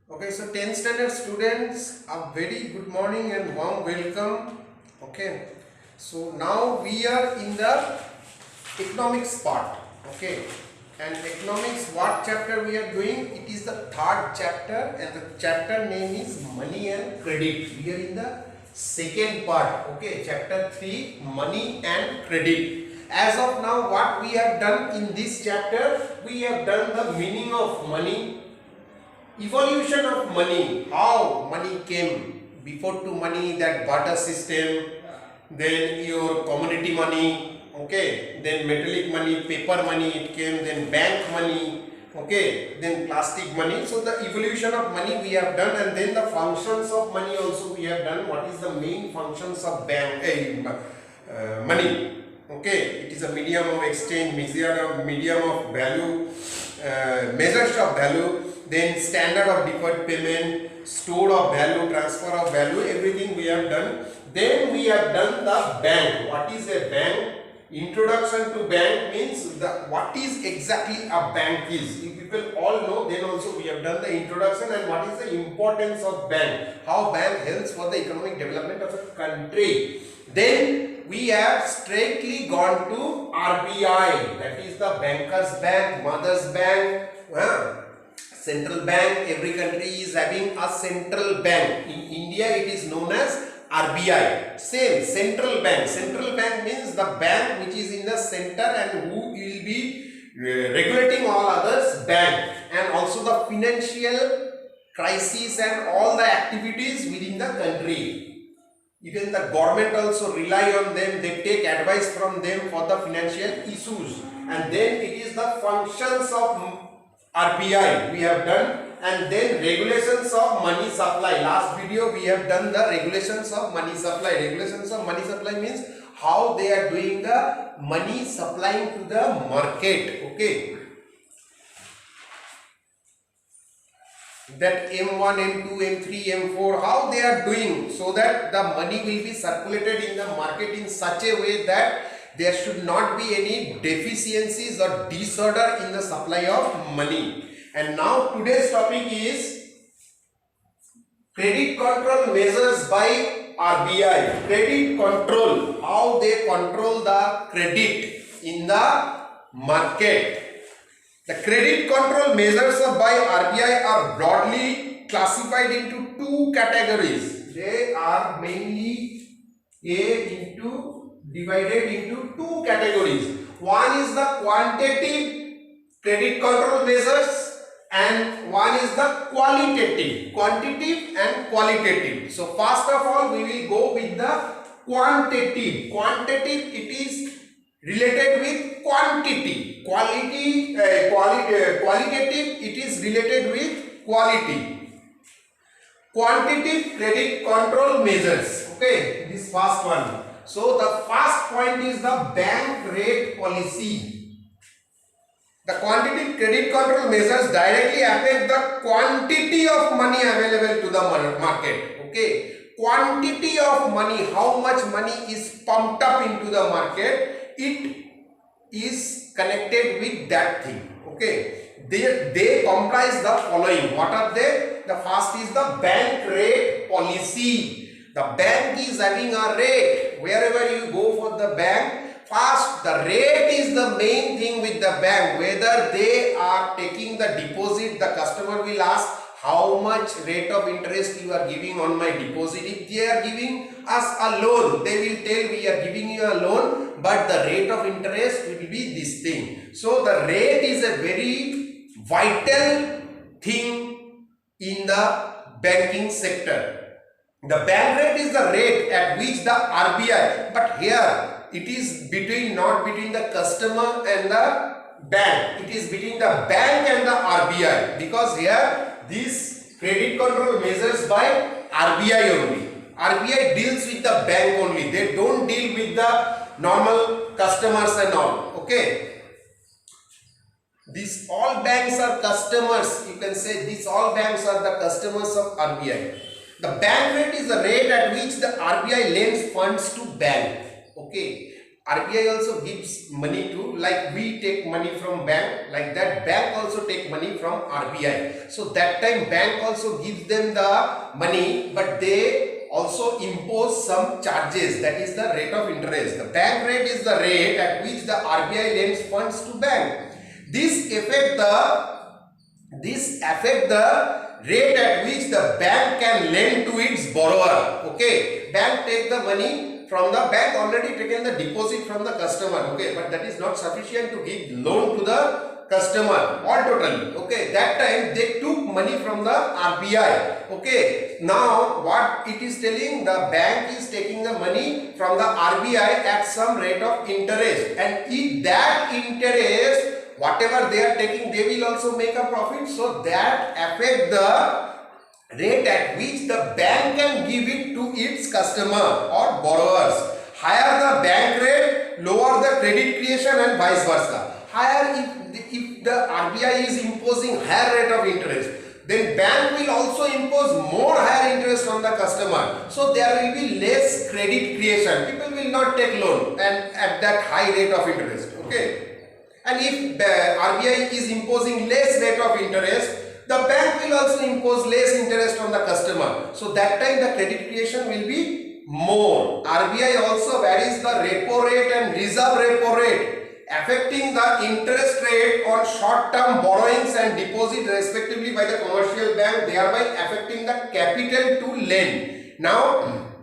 Okay, so 10th standard students, a very good morning and warm welcome. Okay, so now we are in the economics part. Okay, and economics, what chapter we are doing? It is the third chapter, and the chapter name is money and credit. We are in the second part. Okay, chapter 3, money and credit. As of now, what we have done in this chapter, we have done the meaning of money, evolution of money, how money came. Before to money, that barter system, then your commodity money, okay, then metallic money, paper money it came, then bank money, okay, then plastic money. So the evolution of money we have done, and then the functions of money also we have done. What is the main functions of money? Okay, it is a medium of exchange, medium of value, measures of value, then standard of deferred payment, store of value, transfer of value, everything we have done. Then we have done the bank. What is a bank? Introduction to bank means what is exactly a bank is. If people all know, then also we have done the introduction and what is the importance of bank, how bank helps for the economic development of a country. Then we have straightly gone to RBI, that is the bankers bank, mothers bank, central bank. Every country is having a central bank. In India it is known as RBI. Same, central bank. Central bank means the bank which is in the center and who will be regulating all others bank, and also the financial crisis and all the activities within the country. Even the government also rely on them, they take advice from them for the financial issues. And then it is the functions of RBI we have done, and then regulations of money supply. Last video we have done the regulations of money supply. Regulations of money supply means how they are doing the money supplying to the market. Okay, that M1, M2, M3, M4, how they are doing, so that the money will be circulated in the market in such a way that there should not be any deficiencies or disorder in the supply of money. And now today's topic is credit control measures by RBI. Credit control, how they control the credit in the market. The credit control measures by RBI are broadly classified into two categories. They are mainly divided into two categories. One is the quantitative credit control measures and one is the qualitative, quantitative and qualitative. So first of all we will go with the quantitative. Quantitative, it is related with quantity. Qualitative, it is related with quality. Quantitative credit control measures. Okay, this first one. So the first point is the bank rate policy. The quantitative credit control measures directly affect the quantity of money available to the market. Okay, quantity of money, how much money is pumped up into the market, it is connected with that thing. Okay, they comprise the following. What are they? The first is the bank rate policy. The bank is having a rate. Wherever you go for the bank, first the rate is the main thing with the bank. Whether they are taking the deposit, the customer will ask how much rate of interest you are giving on my deposit. If they are giving us a loan, they will tell we are giving you a loan, but the rate of interest will be this thing. So the rate is a very vital thing in the banking sector. The bank rate is the rate at which the RBI, but here it is not between the customer and the bank, it is between the bank and the RBI, because here these credit control measures by RBI only. RBI deals with the bank only, they don't deal with the normal customers and all. Okay, these all banks are customers, you can say these all banks are the customers of RBI. The bank rate is the rate at which the RBI lends funds to bank. Okay, RBI also gives money to, like we take money from bank, like that bank also take money from RBI. So that time bank also gives them the money, but they also impose some charges, that is the rate of interest. The bank rate is the rate at which the RBI lends funds to bank. This affect the rate at which the bank can lend to its borrower. Okay, bank take the money from the bank, already taken the deposit from the customer. Okay, but that is not sufficient to give loan to the customer all totally. Okay, that time they took money from the RBI. Okay, now what it is telling, the bank is taking the money from the RBI at some rate of interest, and if that interest whatever they are taking, they will also make a profit. So that affect the rate at which the bank can give it to its customer or borrowers. Higher the bank rate, lower the credit creation, and vice versa. Higher, if the RBI is imposing higher rate of interest, then bank will also impose more higher interest on the customer. So there will be less credit creation. People will not take loan and at that high rate of interest. Okay. And if the RBI is imposing less rate of interest, the bank will also impose less interest on the customer. So that time the credit creation will be more. RBI also varies the repo rate and reserve repo rate, affecting the interest rate on short-term borrowings and deposit respectively by the commercial bank, thereby affecting the capital to lend. Now,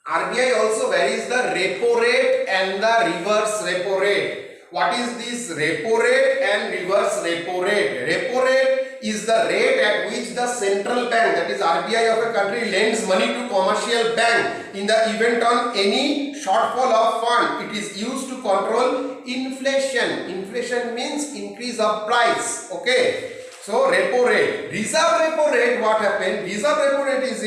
RBI also varies the repo rate and the reverse repo rate. What is this repo rate and reverse repo rate? Repo rate is the rate at which the central bank, that is RBI of a country, lends money to commercial bank in the event on any shortfall of fund. It is used to control inflation. Inflation means increase of price. Okay. So repo rate. Reserve repo rate, what happened? Reserve repo rate is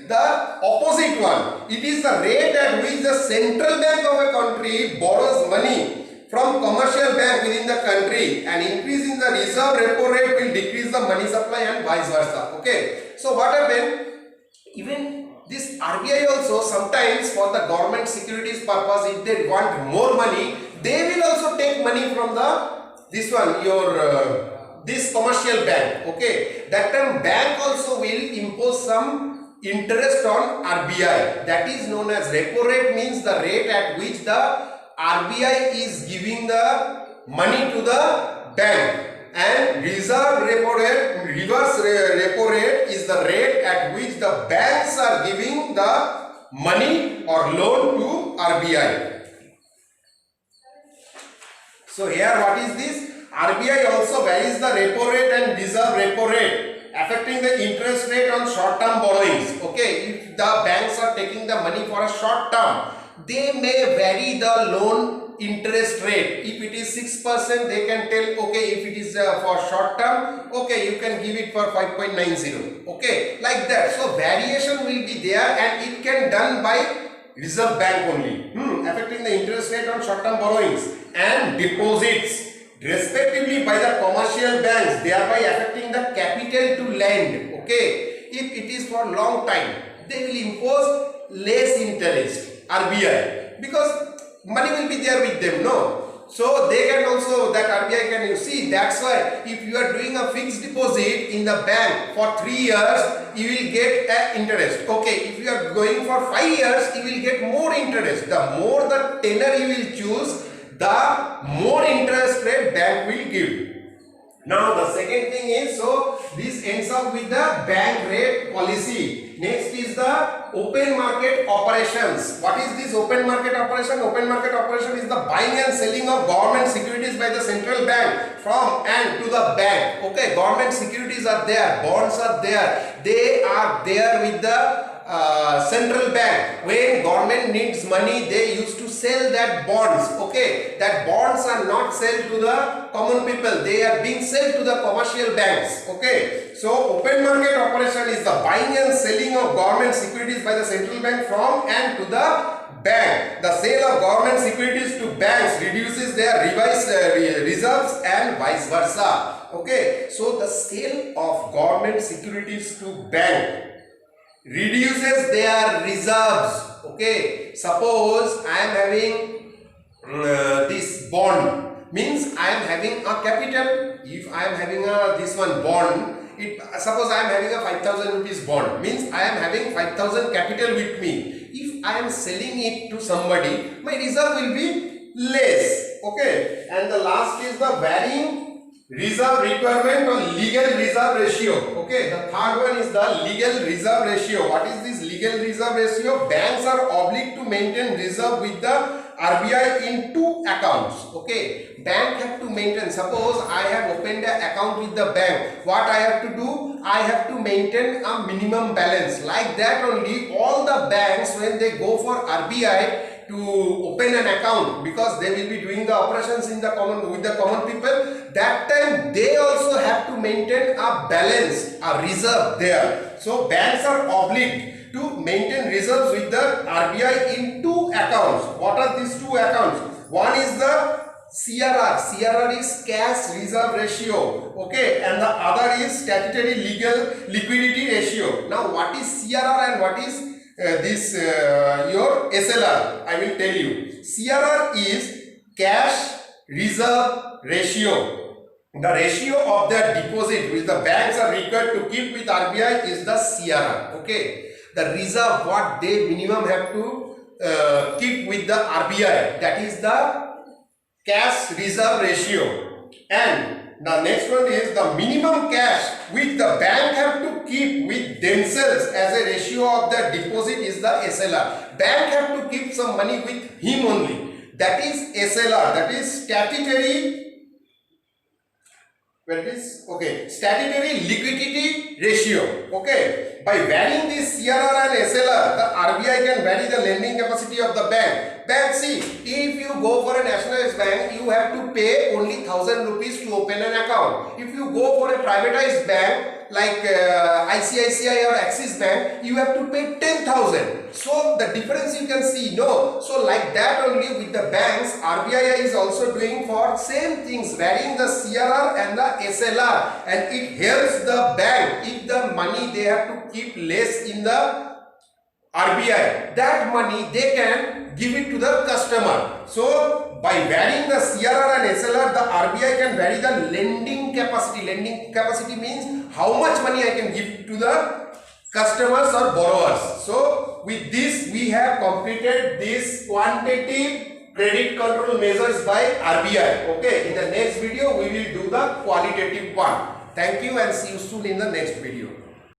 the opposite one. It is the rate at which the central bank of a country borrows money from commercial bank within the country, and increase in the reserve repo rate will decrease the money supply and vice versa. Okay. So what happened? Even this RBI also sometimes for the government securities purpose, if they want more money, they will also take money from this commercial bank. Okay. That time bank also will impose some interest on RBI. That is known as repo rate, means the rate at which the RBI is giving the money to the bank, and reserve repo rate, reverse repo rate is the rate at which the banks are giving the money or loan to RBI. So here what is this? RBI also varies the repo rate and reserve repo rate, affecting the interest rate on short-term borrowings. Okay, if the banks are taking the money for a short term, they may vary the loan interest rate. If it is 6%, they can tell, okay, if it is for short term, okay, you can give it for 5.90. Okay, like that. So variation will be there, and it can done by Reserve Bank only, affecting the interest rate on short term borrowings and deposits respectively by the commercial banks, thereby affecting the capital to lend. Okay, if it is for long time, they will impose less interest, RBI, because money will be there with them, no? So they can also, that RBI can, you see, that's why if you are doing a fixed deposit in the bank for 3 years, you will get an interest. Okay, if you are going for 5 years, you will get more interest. The more the tenor you will choose, the more interest rate bank will give. Now the second thing is, so this ends up with the bank rate policy. Next is the open market operations. What is this open market operation? Open market operation is the buying and selling of government securities by the central bank from and to the bank. Okay, government securities are there, bonds are there. They are there with the central bank. When government needs money, they used to sell that bonds. Okay, that bonds are not sold to the common people, they are being sold to the commercial banks. Okay, so open market operation is the buying and selling of government securities by the central bank from and to the bank. The sale of government securities to banks reduces their reserves and vice versa. Okay, so the sale of government securities to bank reduces their reserves. Okay, suppose I am having this bond means I am having a capital. If I am having a this one bond, suppose I am having a 5,000 rupees bond, means I am having 5,000 capital with me. If I am selling it to somebody, my reserve will be less. Okay, and the last is the varying reserve requirement or legal reserve ratio. Okay, the third one is the legal reserve ratio. What is this legal reserve ratio? Banks are obliged to maintain reserve with the RBI in two accounts. Okay, bank have to maintain. Suppose I have opened an account with the bank. What I have to do? I have to maintain a minimum balance. Like that only, all the banks, when they go for RBI to open an account, because they will be doing the operations in the common with the common people, that time they also have to maintain a balance, a reserve there. So banks are obliged to maintain reserves with the RBI in two accounts. What are these two accounts? One is the CRR. CRR is cash reserve ratio. Okay, and the other is statutory legal liquidity ratio. Now, what is CRR and what is your SLR? I will tell you. CRR is cash reserve ratio. The ratio of the deposit which the banks are required to keep with RBI is the CRR. Okay, the reserve what they minimum have to keep with the RBI, that is the cash reserve ratio. And the next one is the minimum cash which the bank have to keep with themselves as a ratio of the deposit is the SLR. Bank have to keep some money with him only. That is SLR. That is statutory. Statutory liquidity ratio. Okay, by varying this CRR and SLR, the RBI can vary the lending capacity of the bank. Bank, see, if you go for a nationalized bank, you have to pay only 1,000 rupees to open an account. If you go for a privatized bank like ICICI or Axis Bank, you have to pay 10,000. So the difference you can see, no. So like that only with the banks, RBI is also doing for same things, varying the CRR and the SLR, and it helps the bank. If the money they have to keep less in the RBI, that money they can give it to the customer. So by varying the CRR and SLR, the RBI can vary the lending capacity. Lending capacity means how much money I can give to the customers or borrowers. So with this we have completed this quantitative credit control measures by RBI. Okay, in the next video we will do the qualitative one. Thank you and see you soon in the next video.